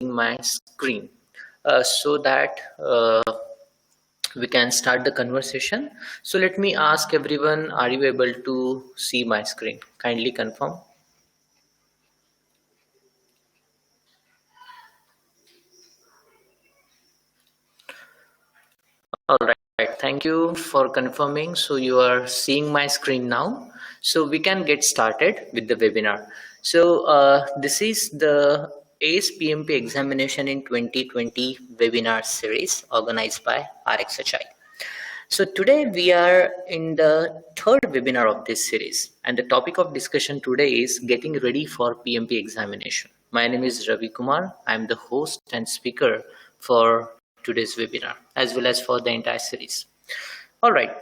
my screen so that we can start the conversation. So let me ask everyone, are you able to see my screen? Kindly confirm. All right, thank you for confirming. So you are seeing my screen now. So we can get started with the webinar. So this is the ACE PMP examination in 2020 webinar series organized by RxHI. So today we are in the third webinar of this series, and the topic of discussion today is getting ready for PMP examination. My name is Ravi Kumar. I'm the host and speaker for today's webinar as well as for the entire series. All right.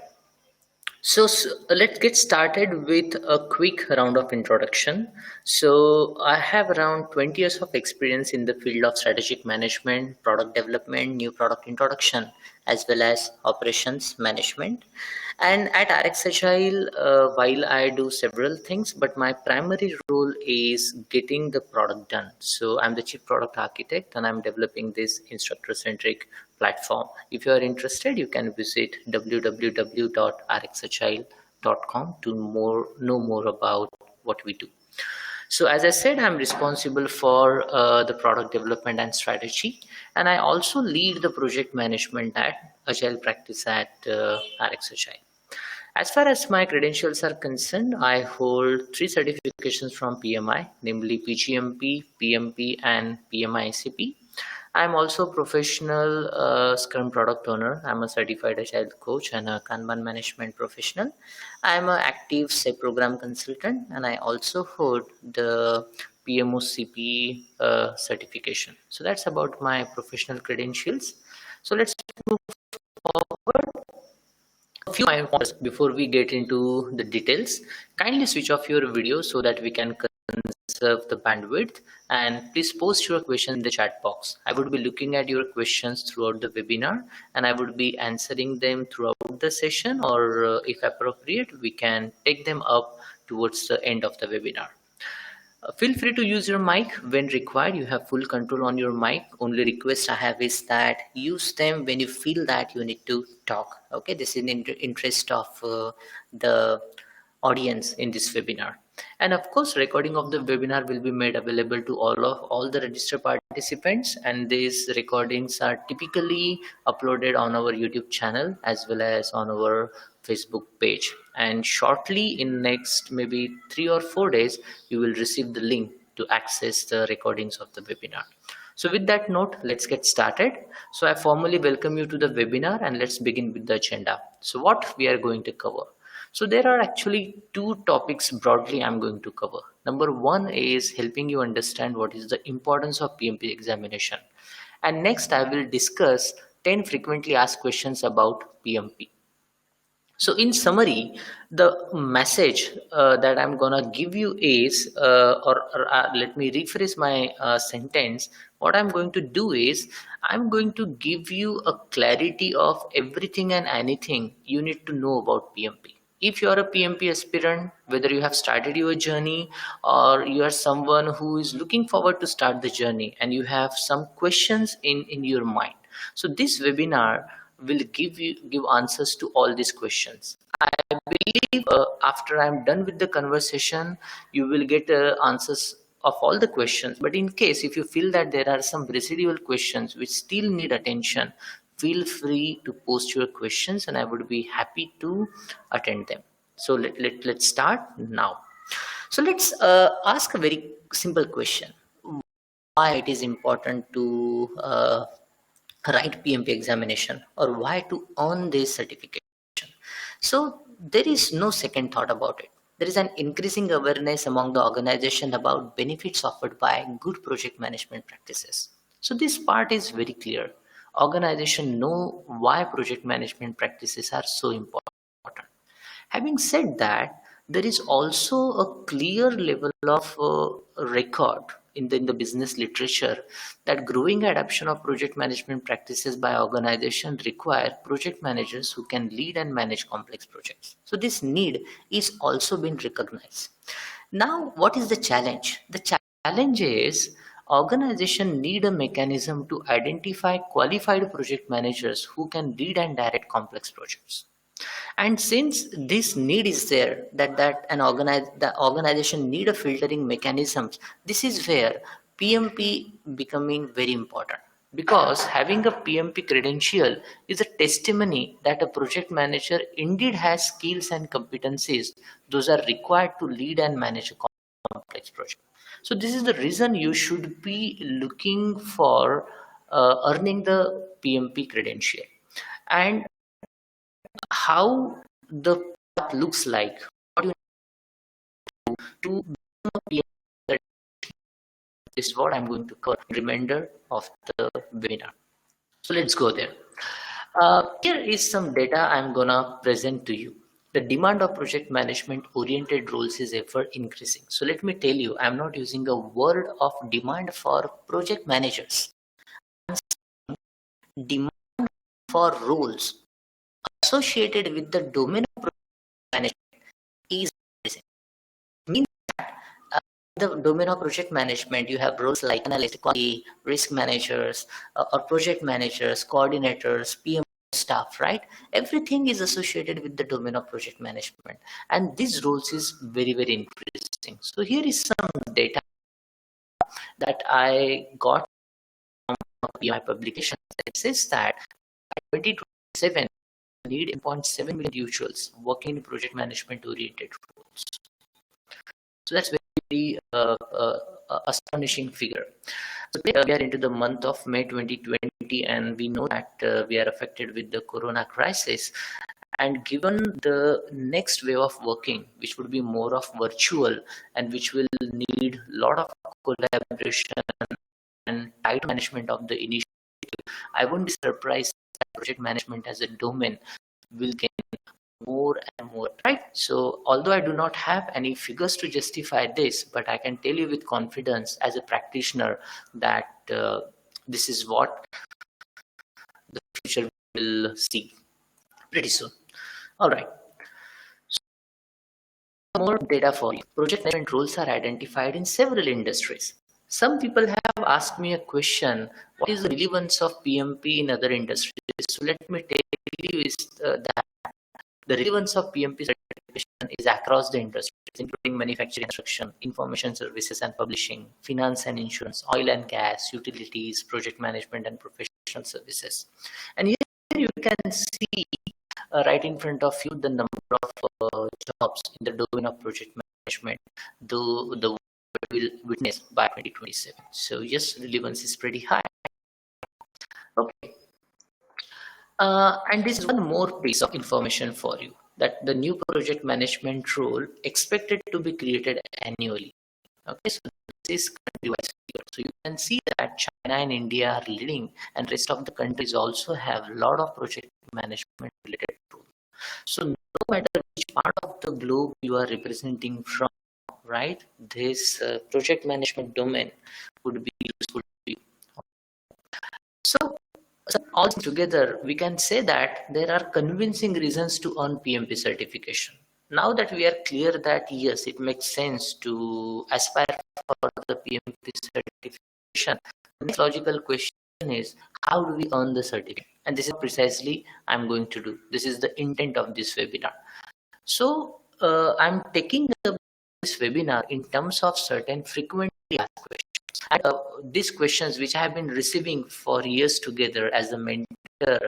So let's get started with a quick round of introduction. So I have around 20 years of experience in the field of strategic management, product development, new product introduction, as well as operations management. And at RX Agile, while I do several things, but my primary role is getting the product done. So I'm the chief product architect and I'm developing this instructor-centric platform. If you are interested, you can visit www.rxagile.com to know more about what we do. So as I said, I'm responsible for the product development and strategy, and I also lead the project management at Agile practice at RX Agile. As far as my credentials are concerned, I hold 3 certifications from PMI, namely PGMP, PMP, and PMI ACP. I'm also a professional Scrum product owner. I'm a certified Agile coach and a Kanban management professional. I'm an active SAP program consultant, and I also hold the PMOCP certification. So that's about my professional credentials. So let's move forward. A few points before we get into the details. Kindly switch off your video so that we can conserve the bandwidth, and please post your questions in the chat box. I would be looking at your questions throughout the webinar and I would be answering them throughout the session, or if appropriate, we can take them up towards the end of the webinar. Feel free to use your mic when required. You have full control on your mic. Only request I have is that use them when you feel that you need to talk. Okay, this is in interest of the audience in this webinar. And of course, recording of the webinar will be made available to all the registered participants, and these recordings are typically uploaded on our YouTube channel as well as on our Facebook page. And shortly, in next maybe 3 or 4 days, you will receive the link to access the recordings of the webinar. So with that note, let's get started. So I formally welcome you to the webinar, and let's begin with the agenda. So what we are going to cover. So there are actually 2 topics broadly I'm going to cover. Number 1 is helping you understand what is the importance of PMP examination. And next I will discuss 10 frequently asked questions about PMP. So in summary, the message that I'm gonna give you is, let me rephrase my sentence. What I'm going to do is, I'm going to give you a clarity of everything and anything you need to know about PMP. If you are a PMP aspirant, whether you have started your journey or you are someone who is looking forward to start the journey and you have some questions in your mind. So this webinar will give answers to all these questions. I believe after I'm done with the conversation, you will get answers of all the questions. But in case if you feel that there are some residual questions which still need attention, feel free to post your questions and I would be happy to attend them. So let's start now. So let's ask a very simple question. Why it is important to write PMP examination, or why to earn this certification? So there is no second thought about it. There is an increasing awareness among the organization about benefits offered by good project management practices. So this part is very clear. Organization know why project management practices are so important. Having said that, there is also a clear level of record in the business literature that growing adoption of project management practices by organizations require project managers who can lead and manage complex projects. So this need is also been recognized. Now, what is the challenge? The challenge is organization need a mechanism to identify qualified project managers who can lead and direct complex projects. And since this need is there, the organization need a filtering mechanisms, this is where PMP becoming very important. Because having a PMP credential is a testimony that a project manager indeed has skills and competencies those are required to lead and manage a complex project. So this is the reason you should be looking for earning the PMP credential. And how the path looks like, what you need to become a PMP, this is what I'm going to cover in the remainder of the webinar. So let's go there. Here is some data I'm gonna present to you. The demand of project management oriented roles is ever increasing. So let me tell you, I'm not using a word of demand for project managers. Demand for roles associated with the domain of project management is increasing. Means that the domain of project management, you have roles like analyst, quality, risk managers, or project managers, coordinators, PM staff, right? Everything is associated with the domain of project management, and these roles is very, very increasing. So here is some data that I got from PMP publication. It says that by 2027, need 8.7 million individuals working in project management oriented roles. So that's very astonishing figure. So we are into the month of May 2020, and we know that we are affected with the corona crisis. And given the next way of working, which would be more of virtual and which will need a lot of collaboration and tight management of the initiative, I won't be surprised that project management as a domain will gain more and more, right? So although I do not have any figures to justify this, but I can tell you with confidence as a practitioner that this is what the future will see pretty soon. All right. So more data for you. Project management roles are identified in several industries. Some people have asked me a question, what is the relevance of PMP in other industries? So let me tell you is that the relevance of PMP certification is across the industries, including manufacturing, construction, information services and publishing, finance and insurance, oil and gas, utilities, project management and professional services. And here you can see right in front of you the number of jobs in the domain of project management the world will witness by 2027. So yes, relevance is pretty high. Okay. And this is one more piece of information for you, that the new project management role expected to be created annually. Okay, so this is country-wise figure. So you can see that China and India are leading, and rest of the countries also have a lot of project management related roles. So no matter which part of the globe you are representing from, right, this project management domain would be useful to you. So all together, we can say that there are convincing reasons to earn PMP certification. Now that we are clear that yes, it makes sense to aspire for the PMP certification, the next logical question is, how do we earn the certificate? And this is precisely I'm going to do. This is the intent of this webinar. So I'm taking this webinar in terms of certain frequently asked questions. And these questions which I have been receiving for years together as a mentor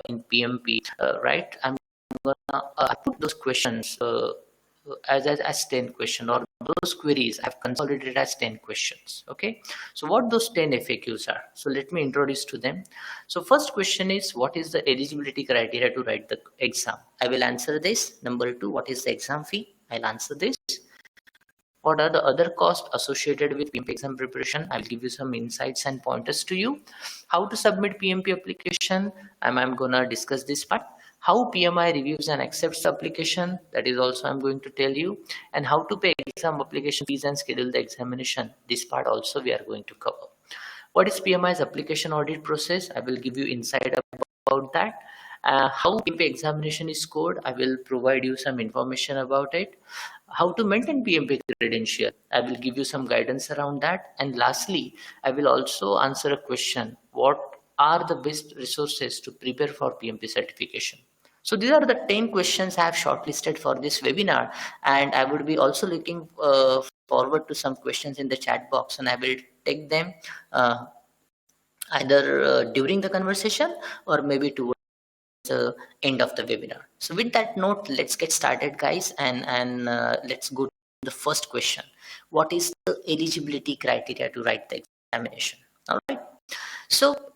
in PMP, right? I'm gonna put those questions as 10 questions, or those queries I've consolidated as 10 questions. Okay, so what those 10 FAQs are? So let me introduce to them. So first question is, what is the eligibility criteria to write the exam? I will answer this. Number 2, what is the exam fee? I'll answer this. What are the other costs associated with PMP exam preparation? I'll give you some insights and pointers to you. How to submit PMP application? I'm gonna discuss this part. How PMI reviews and accepts the application? That is also I'm going to tell you. And how to pay exam application fees and schedule the examination? This part also we are going to cover. What is PMI's application audit process? I will give you insight about that. How PMP examination is scored, I will provide you some information about it. How to maintain PMP credential, I will give you some guidance around that. And lastly, I will also answer a question: what are the best resources to prepare for PMP certification? So these are the 10 questions I have shortlisted for this webinar, and I would be also looking forward to some questions in the chat box, and I will take them either during the conversation or maybe towards the end of the webinar. So with that note, let's get started, guys, and let's go to the first question. What is the eligibility criteria to write the examination? All right. So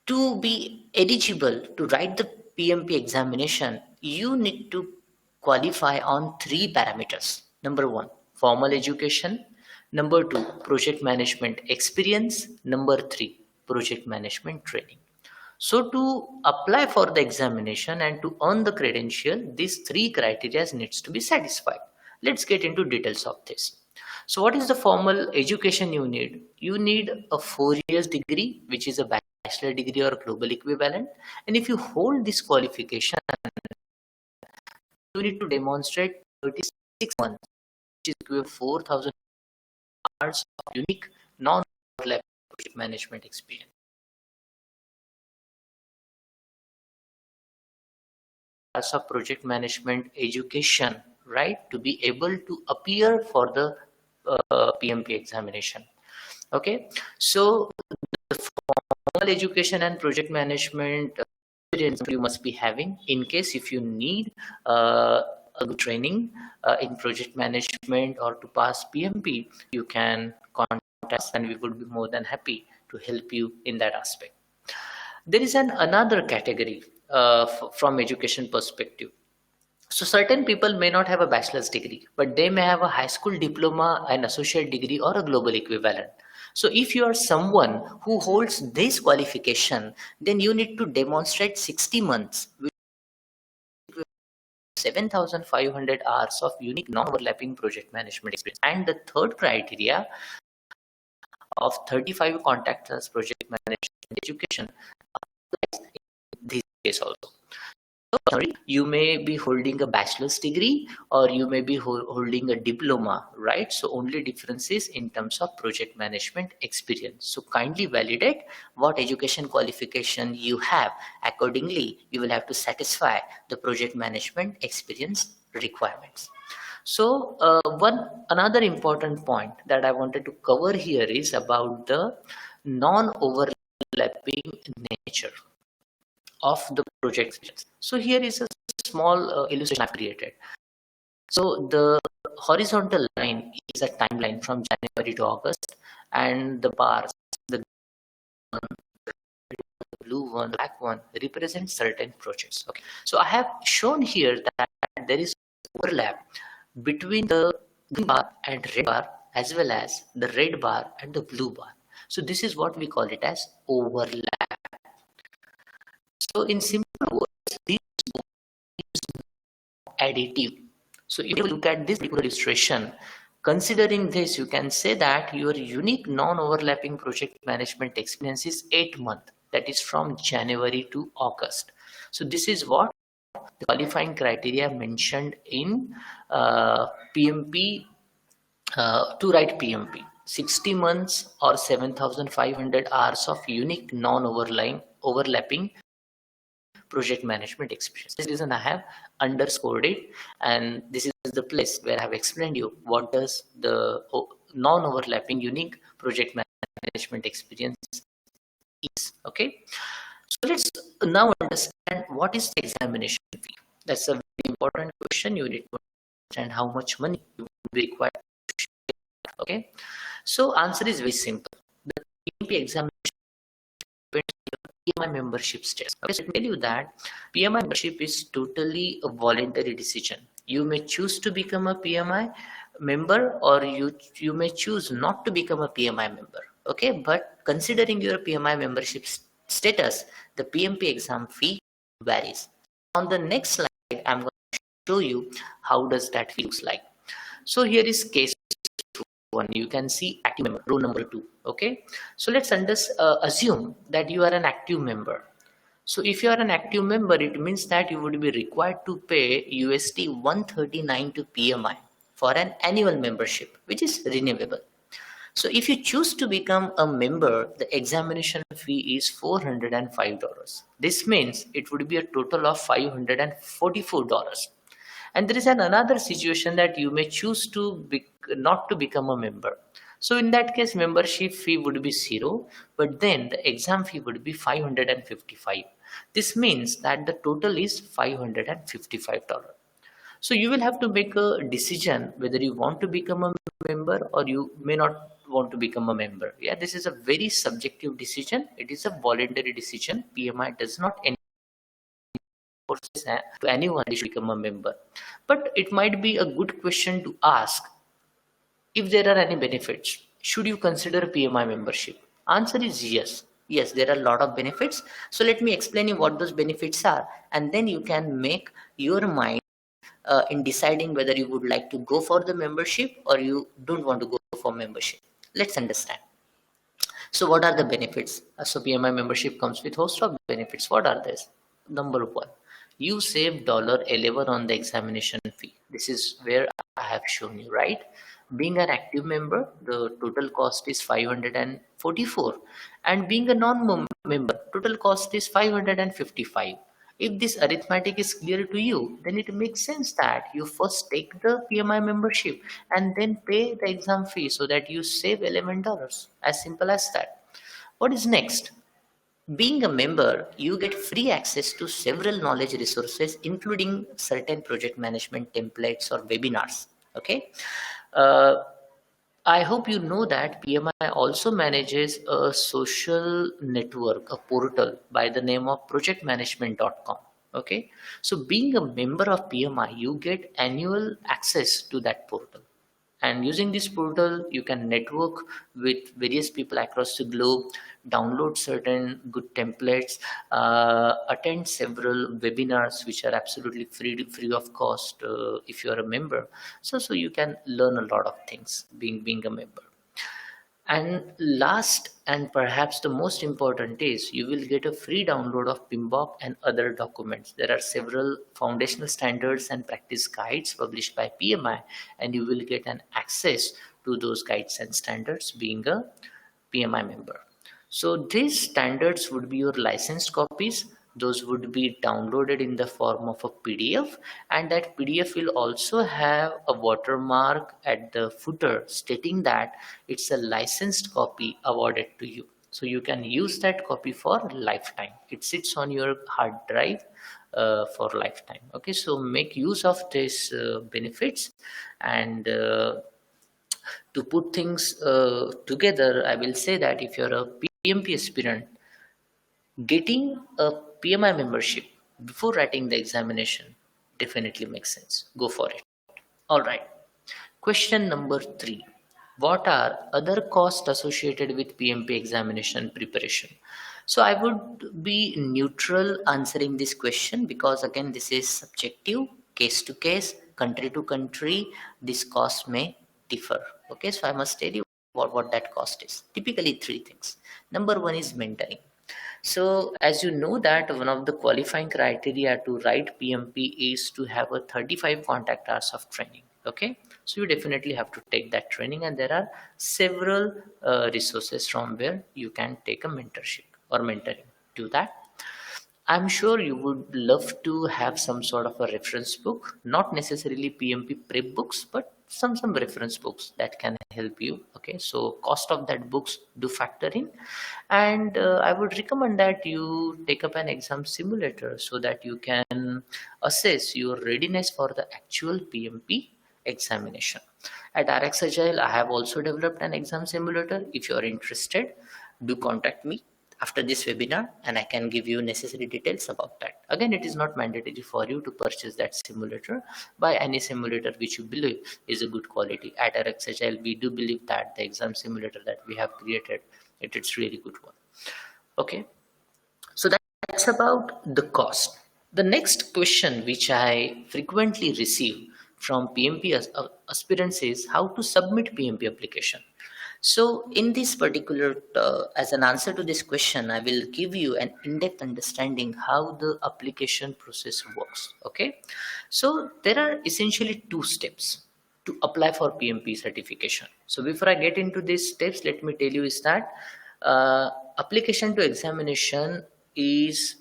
to be eligible to write the PMP examination, you need to qualify on three parameters. Number one, formal education. Number two, project management experience. Number three, project management training. So to apply for the examination and to earn the credential, these three criteria needs to be satisfied. Let's get into details of this. So what is the formal education you need? You need a 4 years degree, which is a bachelor degree or global equivalent. And if you hold this qualification, you need to demonstrate 36 months, which is equivalent to 4,000 hours of unique non-overlapping project management experience. Of project management education, right, to be able to appear for the PMP examination. Okay, so the formal education and project management experience you must be having. In case if you need a good training in project management or to pass PMP, you can contact us and we would be more than happy to help you in that aspect. There is another category from education perspective. So certain people may not have a bachelor's degree, but they may have a high school diploma, an associate degree, or a global equivalent. So if you are someone who holds this qualification, then you need to demonstrate 60 months with 7,500 hours of unique non-overlapping project management experience. And the third criteria of 35 contact us project management education in this case also. So you may be holding a bachelor's degree or you may be holding a diploma, right? So only difference is in terms of project management experience. So kindly validate what education qualification you have. Accordingly, you will have to satisfy the project management experience requirements. So another important point that I wanted to cover here is about the non-overlapping nature of the project experience. So here is a small illustration I've created. So the horizontal line is a timeline from January to August, and the bars, the blue one, the black one, represent certain projects. Okay, so I have shown here that there is overlap between the green bar and red bar, as well as the red bar and the blue bar. So this is what we call it as overlap. So in simple words, this is additive. So if you look at this illustration, considering this, you can say that your unique non-overlapping project management experience is 8 months. That is from January to August. So this is what the qualifying criteria mentioned in PMP to write PMP. 60 months or 7,500 hours of unique non-overlapping project management experience. This reason I have underscored it, and this is the place where I have explained you what does the non-overlapping unique project management experience is. Okay, so let's now understand what is the examination fee. That's a very important question. You need to understand how much money you will be required to share. Okay, so answer is very simple. The PMP examination PMI membership status. Okay, so I tell you that PMI membership is totally a voluntary decision. You may choose to become a PMI member, or you may choose not to become a PMI member. Okay, but considering your PMI membership status, the PMP exam fee varies. On the next slide, I'm going to show you how does that fee looks like. So here is case one. You can see active member, row number 2. Okay, so let's assume that you are an active member. So if you are an active member, it means that you would be required to pay USD 139 to PMI for an annual membership, which is renewable. So if you choose to become a member, the examination fee is $405. This means it would be a total of $544. And there is another situation that you may choose to not to become a member. So in that case, membership fee would be zero, but then the exam fee would be 555. This means that the total is $555. So you will have to make a decision whether you want to become a member or you may not want to become a member. Yeah, this is a very subjective decision. It is a voluntary decision. PMI does not enforce to anyone to become a member. But it might be a good question to ask if there are any benefits. Should you consider PMI membership? Answer is yes. Yes, there are a lot of benefits. So let me explain you what those benefits are, and then you can make your mind in deciding whether you would like to go for the membership or you don't want to go for membership. Let's understand. So what are the benefits? So PMI membership comes with host of benefits. What are these? Number one, you save $11 on the examination fee. This is where I have shown you, right? Being an active member, the total cost is 544, and being a non-member, total cost is 555. If this arithmetic is clear to you, then it makes sense that you first take the PMI membership and then pay the exam fee so that you save $11. As simple as that. What is next? Being a member, you get free access to several knowledge resources, including certain project management templates or webinars. Okay. Uh, I hope you know that PMI also manages a social network, a portal by the name of projectmanagement.com. Okay, so being a member of PMI, you get annual access to that portal. And using this portal, you can network with various people across the globe, download certain good templates, attend several webinars which are absolutely free of cost if you are a member. So you can learn a lot of things being a member. And last and perhaps the most important is you will get a free download of PMBOK and other documents. There are several foundational standards and practice guides published by PMI, and you will get an access to those guides and standards being a PMI member. So these standards would be your licensed copies. Those would be downloaded in the form of a PDF, and that PDF will also have a watermark at the footer stating that it's a licensed copy awarded to you. So you can use that copy for lifetime. It sits on your hard drive for lifetime. Okay, so make use of these benefits. And to put things together, I will say that if you're a PMP aspirant, getting a PMI membership before writing the examination definitely makes sense. Go for it. All right. Question number 3. What are other costs associated with PMP examination preparation? So I would be neutral answering this question because again, this is subjective, case to case, country to country. This cost may differ. Okay, so I must tell you what that cost is. Typically 3 things. Number 1 is mentoring. So as you know that one of the qualifying criteria to write PMP is to have a 35 contact hours of training. Okay, so you definitely have to take that training, and there are several resources from where you can take a mentorship or mentoring. Do that. I'm sure you would love to have some sort of a reference book, not necessarily PMP prep books, but some reference books that can help you. Okay, so cost of that books do factor in, and I would recommend that you take up an exam simulator so that you can assess your readiness for the actual PMP examination. At RX Agile, I have also developed an exam simulator. If you are interested, do contact me after this webinar and I can give you necessary details about that. Again, it is not mandatory for you to purchase that simulator. Buy any simulator which you believe is a good quality. At RX Agile, we do believe that the exam simulator that we have created, it's really good one. Okay, so that's about the cost. The next question which I frequently receive from PMP aspirants is how to submit PMP application. So in this particular, as an answer to this question, I will give you an in-depth understanding how the application process works. Okay. So there are essentially two steps to apply for PMP certification. So before I get into these steps, let me tell you is that application to examination is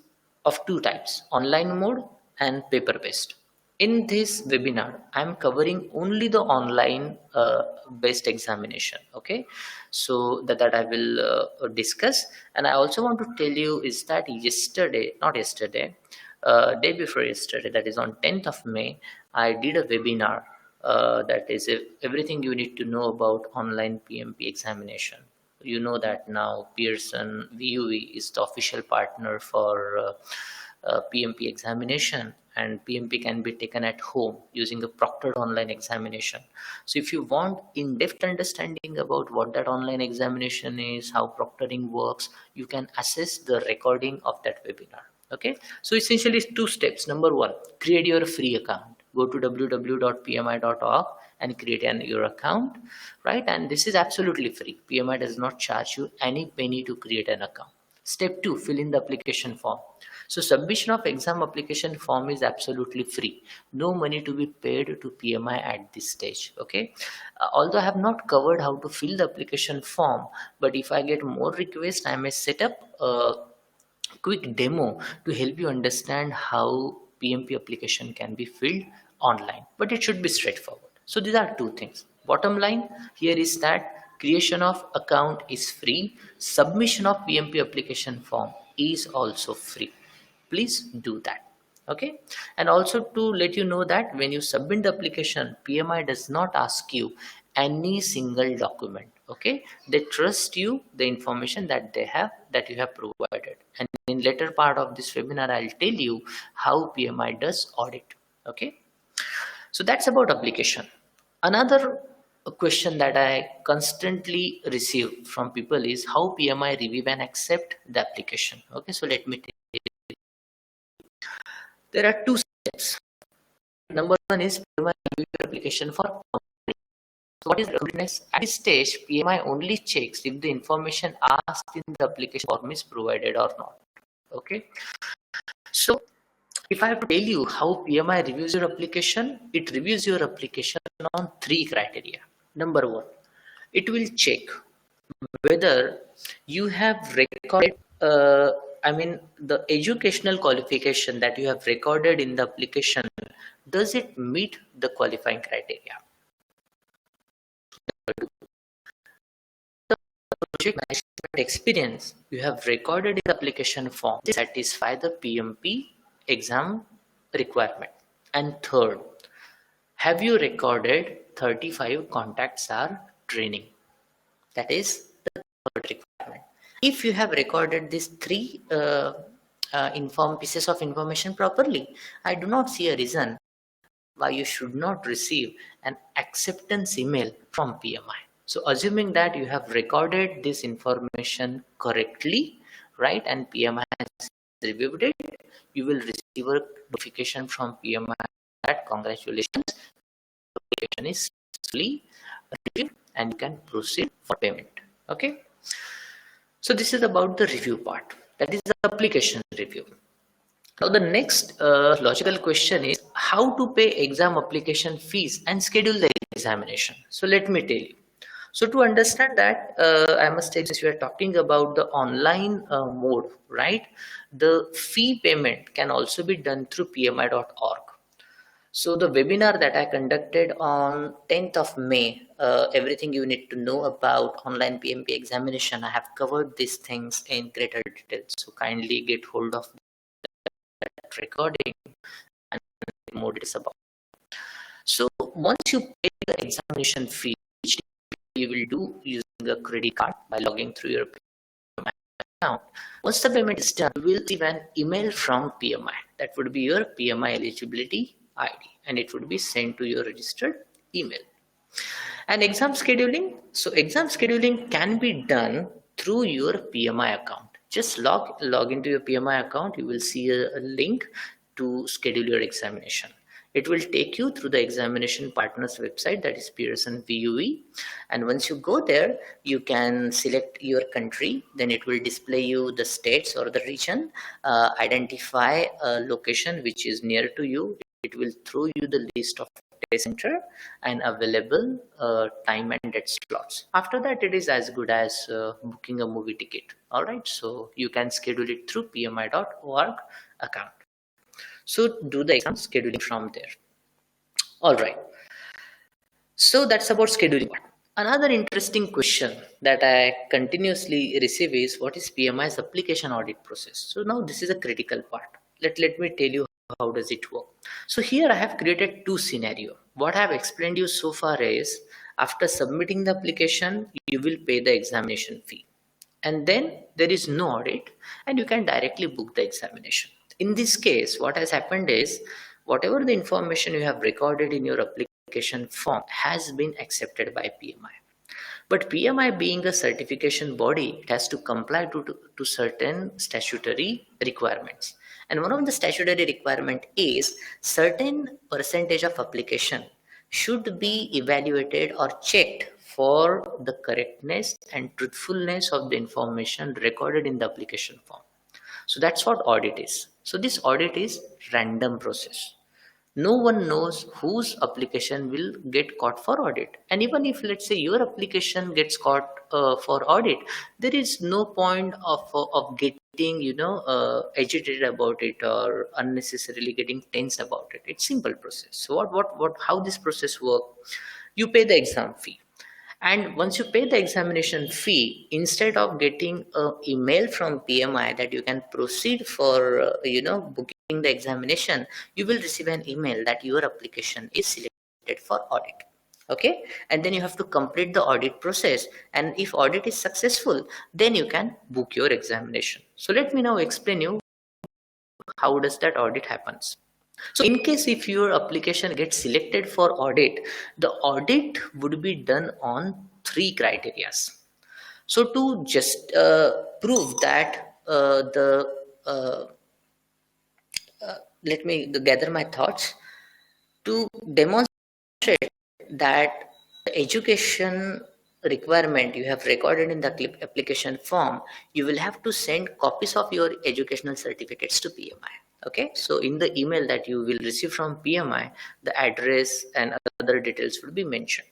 of two types: online mode and paper based. In this webinar, I'm covering only the online based examination. Okay, so that I will discuss. And I also want to tell you is that not yesterday, day before yesterday, that is on 10th of May, I did a webinar that is everything you need to know about online PMP examination. You know that now Pearson VUE is the official partner for PMP examination, and PMP can be taken at home using a proctored online examination. So if you want in-depth understanding about what that online examination is, how proctoring works, you can access the recording of that webinar. Okay, so essentially two steps. Number one, create your free account. Go to www.pmi.org and create your account, right? And this is absolutely free. PMI does not charge you any penny to create an account. Step two, fill in the application form. So submission of exam application form is absolutely free. No money to be paid to PMI at this stage. Okay. Although I have not covered how to fill the application form, but if I get more requests, I may set up a quick demo to help you understand how PMP application can be filled online, but it should be straightforward. So these are two things. Bottom line here is that creation of account is free. Submission of PMP application form is also free. Please do that. Okay. And also to let you know that when you submit the application, PMI does not ask you any single document. Okay, they trust you the information that you have provided, and in later part of this webinar I'll tell you how PMI does audit. Okay, so that's about application. Another question that I constantly receive from people is how PMI review and accept the application. Okay, so let me tell you. There are two steps. Number one is PMI review your application for. So what is the completeness? At this stage, PMI only checks if the information asked in the application form is provided or not. Okay. So if I have to tell you how PMI reviews your application, it reviews your application on three criteria. Number one, it will check whether you have recorded, the educational qualification that you have recorded in the application, does it meet the qualifying criteria? Project management experience you have recorded in the application form satisfy the PMP exam requirement. And third, have you recorded 35 contacts hour training? That is the third requirement. If you have recorded these three pieces of information properly, I do not see a reason why you should not receive an acceptance email from PMI. So assuming that you have recorded this information correctly, right, and PMI has reviewed it, you will receive a notification from PMI that congratulations, the application is successfully reviewed and you can proceed for payment. Okay. So this is about the review part. That is the application review. Now the next logical question is how to pay exam application fees and schedule the examination. So let me tell you. So to understand that, I must say this, we are talking about the online mode, right? The fee payment can also be done through pmi.org. So the webinar that I conducted on 10th of May, everything you need to know about online PMP examination, I have covered these things in greater detail. So kindly get hold of that recording and what it is about. So once you pay the examination fee, which you will do using a credit card by logging through your PMI account, once the payment is done, you will receive an email from PMI. That would be your PMI eligibility ID, and it would be sent to your registered email. And exam scheduling. So exam scheduling can be done through your PMI account. Just log into your PMI account. You will see a link to schedule your examination. It will take you through the examination partner's website, that is Pearson VUE. And once you go there, you can select your country. Then it will display you the states or the region, identify a location which is near to you. It will throw you the list of test center and available time and date slots. After that, it is as good as booking a movie ticket. All right, so you can schedule it through pmi.org account. So do the exam scheduling from there. All right. So that's about scheduling. Another interesting question that I continuously receive is, what is PMI's application audit process? So now this is a critical part. Let me tell you how does it work. So here I have created two scenarios. What I have explained you so far is, after submitting the application, you will pay the examination fee. And then there is no audit and you can directly book the examination. In this case, what has happened is, whatever the information you have recorded in your application form has been accepted by PMI. But PMI being a certification body, it has to comply to certain statutory requirements. And one of the statutory requirement is, certain percentage of application should be evaluated or checked for the correctness and truthfulness of the information recorded in the application form. So that's what audit is. So this audit is random process. No one knows whose application will get caught for audit. And even if, let's say, your application gets caught for audit, there is no point of getting agitated about it or unnecessarily getting tense about it. It's simple process. So how this process work? You pay the exam fee. And once you pay the examination fee, instead of getting an email from PMI that you can proceed for booking the examination, you will receive an email that your application is selected for audit. Okay, and then you have to complete the audit process, and if audit is successful, then you can book your examination. So let me now explain you how does that audit happens. So in case if your application gets selected for audit, the audit would be done on 3 criteria. So to just prove that let me gather my thoughts. To demonstrate that the education requirement you have recorded in the application form, you will have to send copies of your educational certificates to PMI. Okay, so in the email that you will receive from PMI, the address and other details will be mentioned.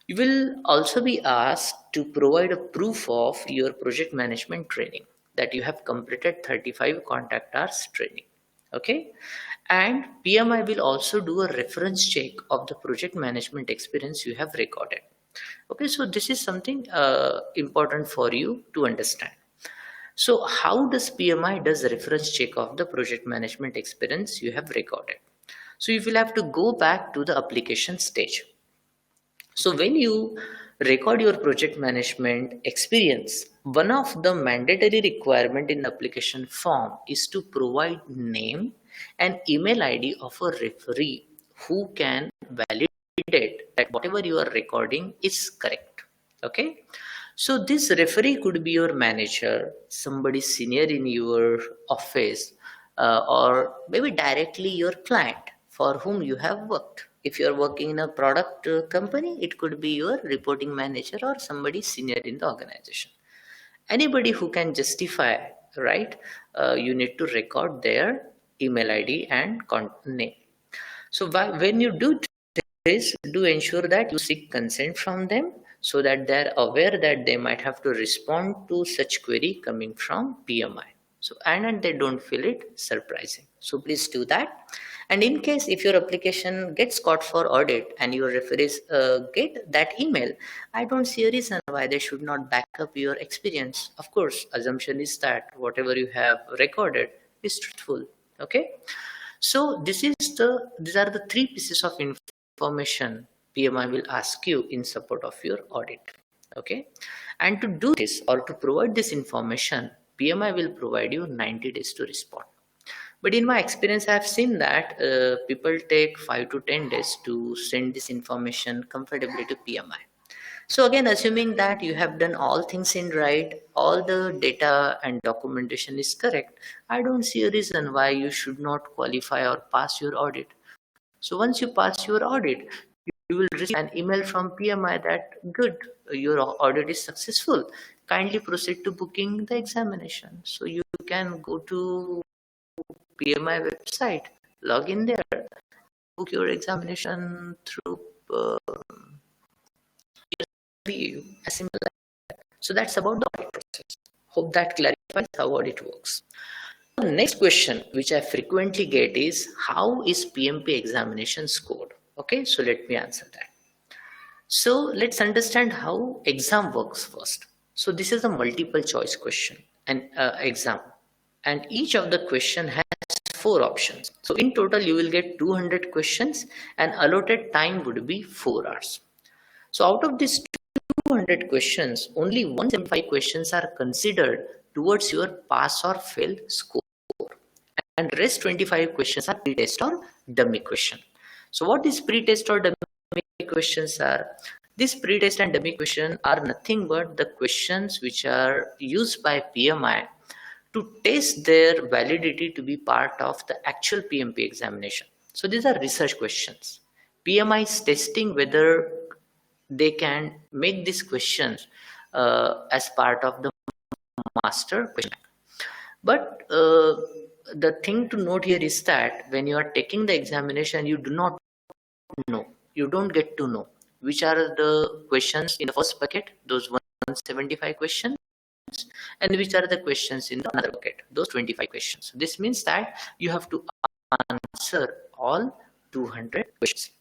You will also be asked to provide a proof of your project management training, that you have completed 35 contact hours training. Okay, and PMI will also do a reference check of the project management experience you have recorded. Okay, so this is something important for you to understand. So how does PMI does reference check of the project management experience you have recorded? So you will have to go back to the application stage. So when you record your project management experience, one of the mandatory requirement in the application form is to provide name and email ID of a referee who can validate that whatever you are recording is correct. Okay. So this referee could be your manager, somebody senior in your office, or maybe directly your client for whom you have worked. If you are working in a product company, it could be your reporting manager or somebody senior in the organization. Anybody who can justify, right? You need to record their email ID and name. So when you do this, do ensure that you seek consent from them, so that they're aware that they might have to respond to such query coming from PMI. So, and they don't feel it surprising. So please do that. And in case if your application gets caught for audit and your referees get that email, I don't see a reason why they should not back up your experience. Of course, assumption is that whatever you have recorded is truthful. Okay. So these are the 3 pieces of information PMI will ask you in support of your audit. Okay, and to do this or to provide this information, PMI will provide you 90 days to respond. But in my experience, I have seen that people take 5 to 10 days to send this information comfortably to PMI. So again, assuming that you have done all things in right, all the data and documentation is correct, I don't see a reason why you should not qualify or pass your audit. So once you pass your audit, you will receive an email from PMI that good, your audit is successful. Kindly proceed to booking the examination. So you can go to PMI website, log in there, book your examination through PU, as simple as that. So that's about the audit process. Hope that clarifies how audit works. The next question which I frequently get is how is PMP examination scored? Okay, so let me answer that. So let's understand how exam works first. So this is a multiple choice question and exam, and each of the question has four options. So in total you will get 200 questions and allotted time would be 4 hours. So out of these 200 questions, only 175 questions are considered towards your pass or fail score, and rest 25 questions are pre-test or dummy question. So what is pre-test or dummy questions are? These pre-test and dummy questions are nothing but the questions which are used by PMI to test their validity to be part of the actual PMP examination. So these are research questions. PMI is testing whether they can make these questions as part of the master question. But the thing to note here is that when you are taking the examination, you do not know, you don't get to know which are the questions in the first bucket, those 175 questions, and which are the questions in the other bucket, those 25 questions. This means that you have to answer all 200 questions.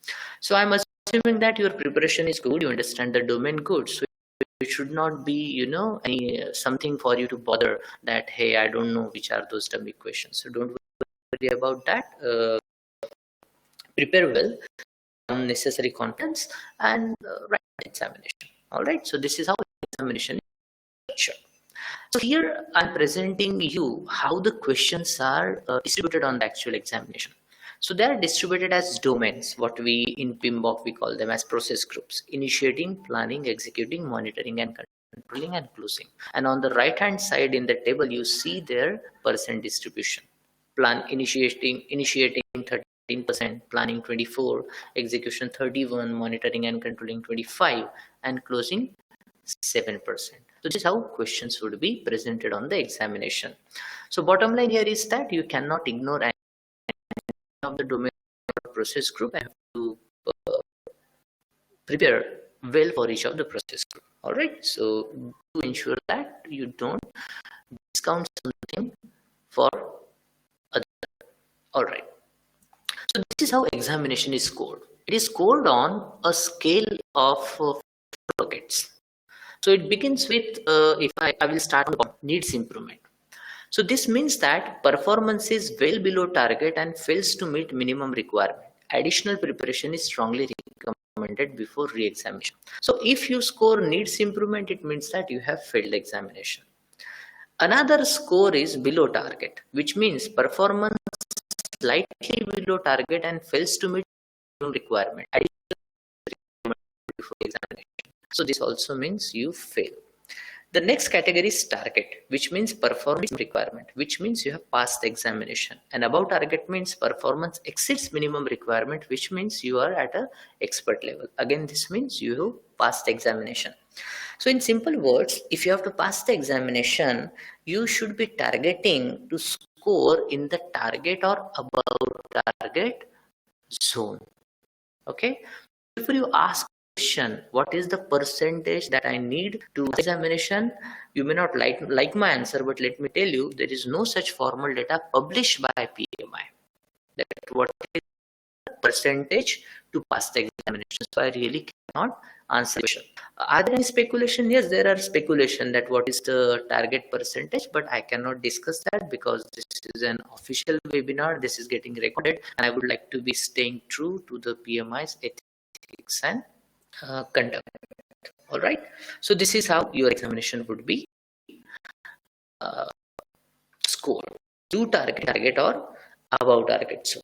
So I'm assuming that your preparation is good, you understand the domain good. So it should not be, any something for you to bother that, hey, I don't know which are those dummy questions. So don't worry about that. Prepare well, necessary contents, and write the examination. All right. So this is how examination is structured. So here I'm presenting you how the questions are distributed on the actual examination. So they are distributed as domains, what we in PMBOK we call them as process groups: initiating, planning, executing, monitoring, and controlling, and closing. And on the right hand side in the table you see their percent distribution. Initiating 13%, planning 24%, execution 31%, monitoring and controlling 25%, and closing 7%. So this is how questions would be presented on the examination. So bottom line here is that you cannot ignore any of the domain or process group. I have to prepare well for each of the process group. All right. So to ensure that you don't discount something for other. All right. So this is how examination is scored. It is scored on a scale of buckets. So it begins with, if I will start with needs improvement. So this means that performance is well below target and fails to meet minimum requirement. Additional preparation is strongly recommended before re-examination. So if you score needs improvement, it means that you have failed the examination. Another score is below target, which means performance slightly below target and fails to meet minimum requirement. Before examination. So this also means you fail. The next category is target, which means performance requirement, which means you have passed the examination. And above target means performance exceeds minimum requirement, which means you are at an expert level. Again, this means you have passed the examination. So in simple words, if you have to pass the examination, you should be targeting to score in the target or above target zone. Okay. Before you ask question, what is the percentage that I need to examination, you may not like my answer, but let me tell you, there is no such formal data published by PMI that what is the percentage to pass the examination. So I really cannot answer the question. Are there any speculation? Yes, there are speculation that what is the target percentage, but I cannot discuss that because this is an official webinar. This is getting recorded, and I would like to be staying true to the PMI's ethics and conduct. All right. So this is how your examination would be scored: to target or above target. So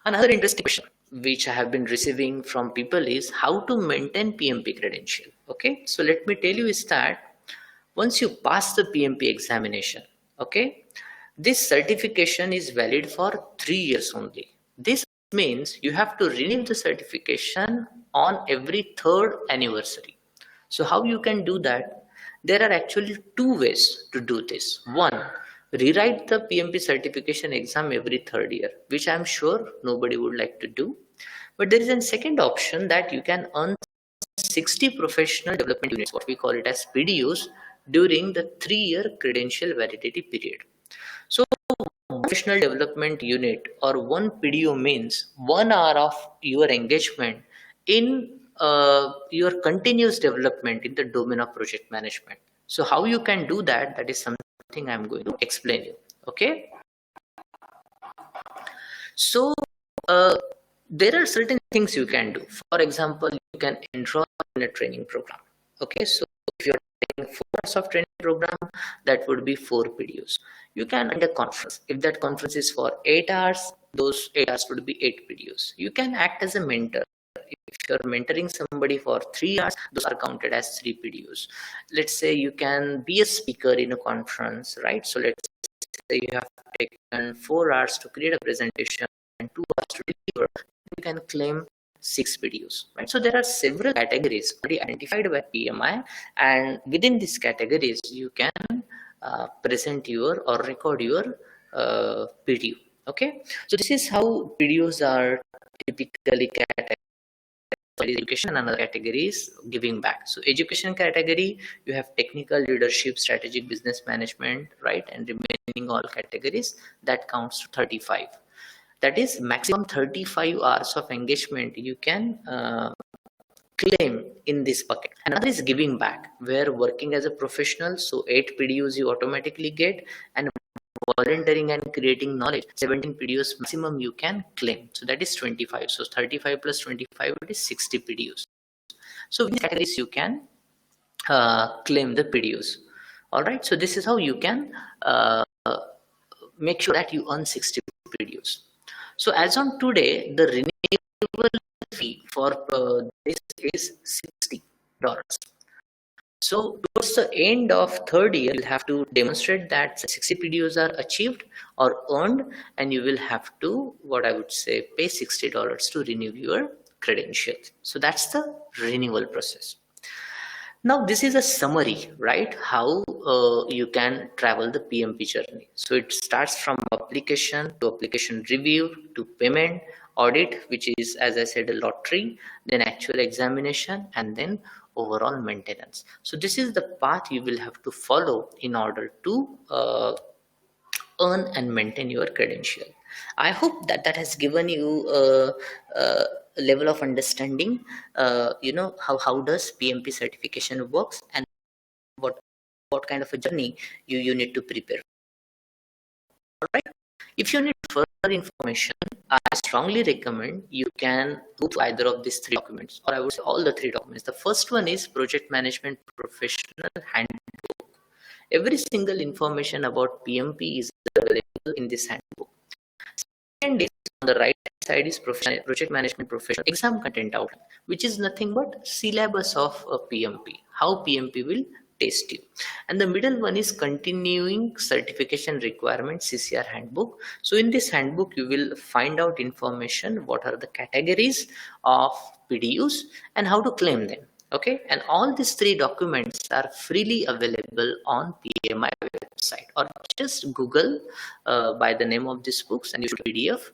another interesting question which I have been receiving from people is how to maintain PMP credential. Okay. So let me tell you is that once you pass the PMP examination, okay, this certification is valid for 3 years only. This means you have to renew the certification on every third anniversary. So how you can do that? There are actually two ways to do this. One, rewrite the PMP certification exam every third year, which I'm sure nobody would like to do. But there is a second option that you can earn 60 professional development units, what we call it as PDUs, during the 3-year credential validity period. So professional development unit or one PDO means 1 hour of your engagement in your continuous development in the domain of project management. So how you can do that, that is something I'm going to explain you. Okay. So there are certain things you can do. For example, you can enroll in a training program. Okay, so if you're taking 4 hours of training program, that would be 4 PDUs. You can attend a conference. If that conference is for 8 hours, those 8 hours would be 8 PDUs. You can act as a mentor. If you're mentoring somebody for 3 hours, those are counted as 3 PDUs. Let's say you can be a speaker in a conference, right? So let's say you have taken 4 hours to create a presentation and 2 hours to deliver, you can claim 6 PDUs, right? So there are several categories already identified by PMI, and within these categories, you can present your or record your PDU. Okay, so this is how PDUs are typically categorized. Education, and another category is giving back. So education category, you have technical, leadership, strategic, business management, right? And remaining all categories, that counts to 35. That is maximum 35 hours of engagement you can claim in this bucket. Another is giving back, where working as a professional, so 8 PDUs you automatically get, and volunteering and creating knowledge, 17 PDUs maximum you can claim. So that is 25. So 35 plus 25 it is 60 PDUs. So in categories you can claim the PDUs. All right. So this is how you can make sure that you earn 60 PDUs. So as on today, the renewal fee for this is $60. So towards the end of third year, you'll have to demonstrate that 60 PDUs are achieved or earned, and you will have to, what I would say, pay $60 to renew your credentials. So that's the renewal process. Now, this is a summary, right? How you can travel the PMP journey. So it starts from application to application review to payment, audit, which is, as I said, a lottery, then actual examination, and then overall maintenance. So this is the path you will have to follow in order to earn and maintain your credential. I hope that that has given you a level of understanding, how does PMP certification works, and what kind of a journey you need to prepare. All right. If you need further information, I strongly recommend you can go to either of these 3 documents, or I would say all the 3 documents. The first one is Project Management Professional Handbook. Every single information about PMP is available in this handbook. Second is, on the right side is Project Management Professional Exam Content Outline, which is nothing but syllabus of a PMP, how PMP will test you. And the middle one is Continuing Certification Requirement CCR Handbook. So in this handbook, you will find out information, what are the categories of PDUs and how to claim them. Okay, and all these 3 documents are freely available on PMI website, or just Google by the name of these books and you should PDF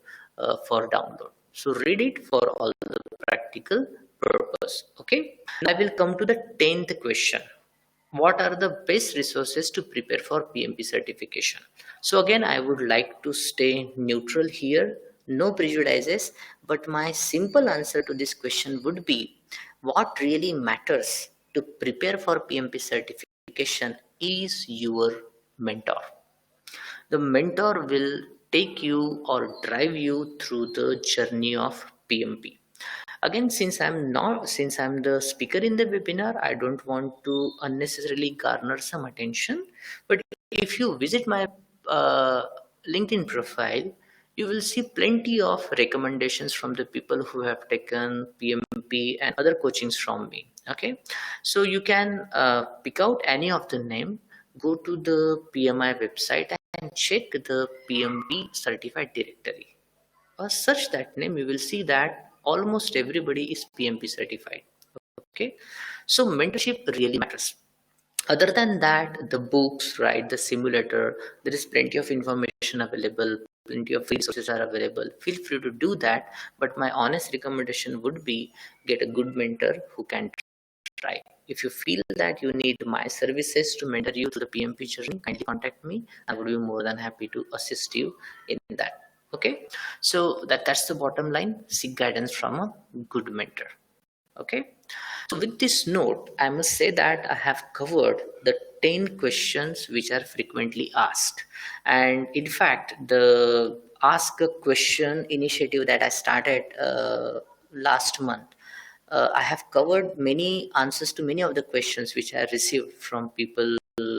for download. So read it for all the practical purpose. Okay, and I will come to the 10th question. What are the best resources to prepare for PMP certification? So again, I would like to stay neutral here, no prejudices, but my simple answer to this question would be, what really matters to prepare for PMP certification is your mentor. The mentor will take you or drive you through the journey of PMP. Again, since I'm the speaker in the webinar, I don't want to unnecessarily garner some attention. But if you visit my LinkedIn profile, you will see plenty of recommendations from the people who have taken PMP and other coachings from me. Okay, so you can pick out any of the name, go to the PMI website and check the PMP certified directory. search that name, you will see that almost everybody is PMP certified. Okay, so mentorship really matters. Other than that, the books, right, the simulator, there is plenty of information available, plenty of resources are available. Feel free to do that. But my honest recommendation would be get a good mentor who can try. If you feel that you need my services to mentor you through the PMP journey, kindly contact me. I would be more than happy to assist you in that. Okay, so that's the bottom line. Seek guidance from a good mentor. Okay, so with this note, I must say that I have covered the 10 questions which are frequently asked. And in fact, the Ask a Question initiative that I started last month, I have covered many answers to many of the questions which I received from people who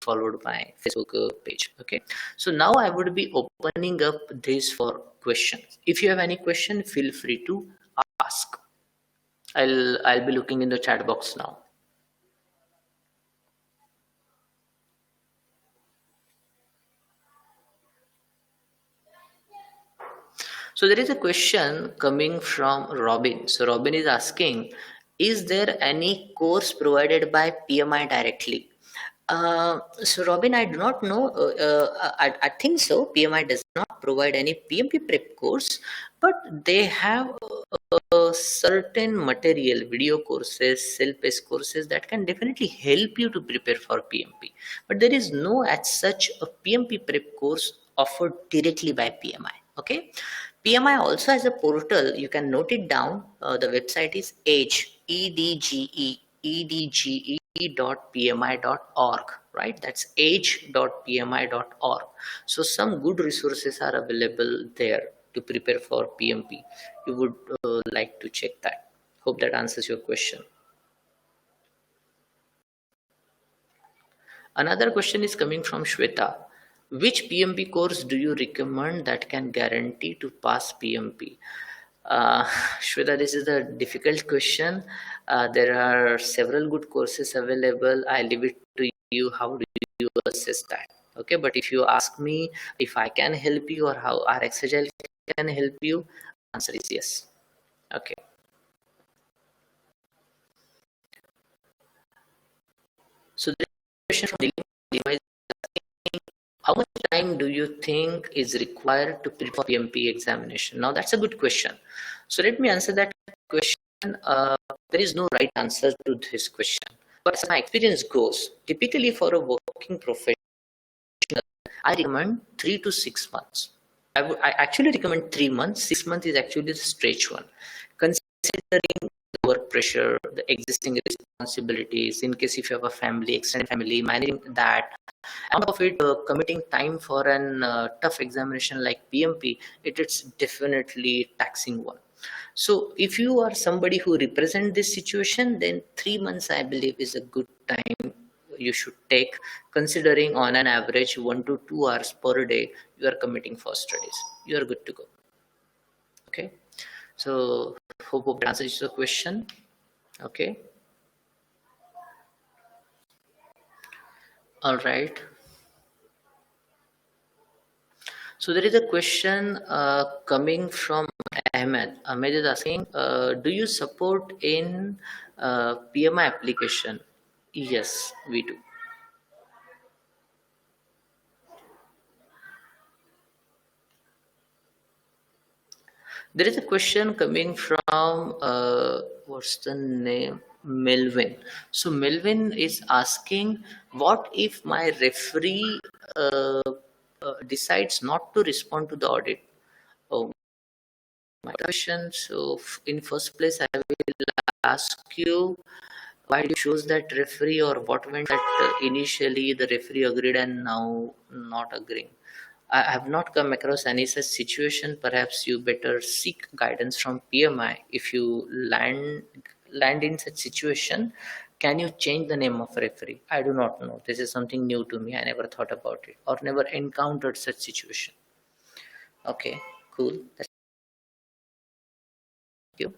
followed my Facebook page. Okay, so now I would be opening up this for questions. If you have any question, feel free to ask. I'll be looking in the chat box now. So there is a question coming from Robin. So Robin is asking, is there any course provided by PMI directly? So Robin, I do not know. I think so. PMI does not provide any PMP prep course, but they have certain material, video courses, self-paced courses that can definitely help you to prepare for PMP. But there is no as such a PMP prep course offered directly by PMI. Okay. PMI also has a portal. You can note it down. The website is edge.pmi.org, right? That's age.pmi.org. So some good resources are available there to prepare for PMP. You would like to check that. Hope that answers your question. Another question is coming from Shweta. Which PMP course do you recommend that can guarantee to pass PMP? Uh, Shweta, this is a difficult question. There are several good courses available. I leave it to you. How do you assess that? Okay, but if you ask me if I can help you or how RxAgile can help you, answer is yes. Okay. So the question from Dilip is, how much time do you think is required to prepare for PMP examination? Now that's a good question. So let me answer that question. There is no right answer to this question. But as my experience goes, typically for a working professional, I recommend 3 to 6 months. I actually recommend 3 months. 6 months is actually the stretch one. Considering the work pressure, the existing responsibilities, in case if you have a family, extended family, managing that, out of it, committing time for an tough examination like PMP, it's definitely taxing one. So if you are somebody who represent this situation, then 3 months I believe is a good time you should take, considering on an average 1 to 2 hours per day you are committing for studies. You are good to go. Okay, so hope that answers your question. Okay, all right. So there is a question coming from Ahmed. Ahmed is asking, do you support in PMI application? Yes, we do. There is a question coming from, what's the name? Melvin. So Melvin is asking, what if my referee decides not to respond to the audit? Oh, my question. So in first place, I will ask you, why do you choose that referee, or what went that initially the referee agreed and now not agreeing? I have not come across any such situation. Perhaps you better seek guidance from PMI. If you land in such situation, can you change the name of referee? I do not know. This is something new to me. I never thought about it or never encountered such situation. Okay, cool. Thank you.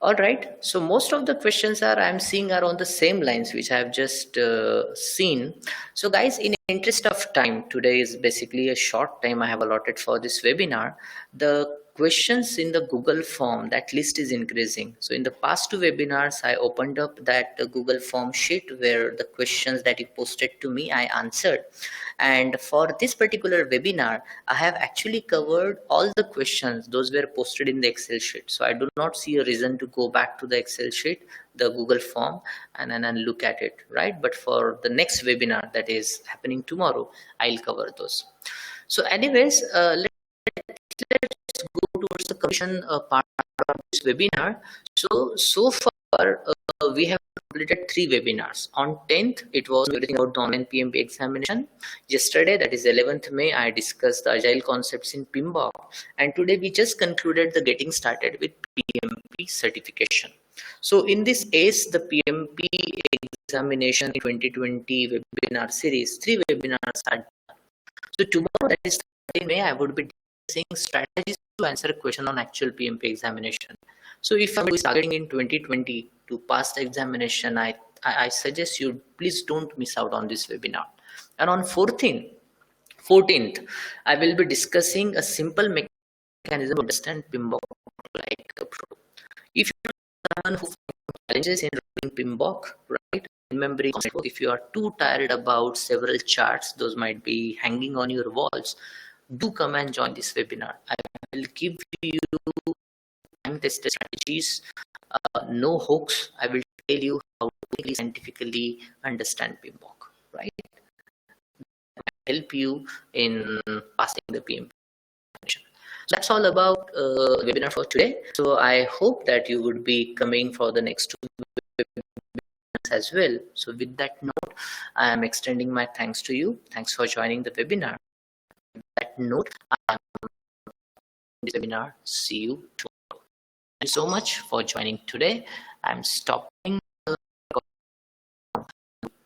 All right. So most of the questions I'm seeing are on the same lines which I have just seen. So guys, in interest of time, today is basically a short time I have allotted for this webinar. The questions in the Google form, that list is increasing. So in the past two webinars, I opened up that Google form sheet where the questions that you posted to me, I answered. And for this particular webinar, I have actually covered all the questions. Those were posted in the Excel sheet. So I do not see a reason to go back to the Excel sheet, the Google form, and then look at it, right? But for the next webinar that is happening tomorrow, I'll cover those. So anyways, let's go towards the conclusion part of this webinar. So far, we have completed 3 webinars. On 10th, it was everything about the online PMP examination. Yesterday, that is 11th May, I discussed the agile concepts in PMBOK. And today, we just concluded the getting started with PMP certification. So in this ACE, the PMP examination 2020 webinar series, 3 webinars are done. So tomorrow, that is 13 May, I would be discussing strategies to answer a question on actual PMP examination. So if I'm targeting in 2020 to pass the examination, I suggest you please don't miss out on this webinar. And on 14th, I will be discussing a simple mechanism to understand PMBOK like a pro. If you're someone who finds challenges in reading PMBOK, right, remembering concept, if you are too tired about several charts, those might be hanging on your walls, do come and join this webinar. I will give you time-tested strategies, no hoax. I will tell you how to scientifically understand PMBOK, right? Help you in passing the PMP. So that's all about the webinar for today. So I hope that you would be coming for the next 2 webinars as well. So with that note, I am extending my thanks to you. Thanks for joining the webinar. With that note, I am this webinar. See you tomorrow. Thank you so much for joining today. I'm stopping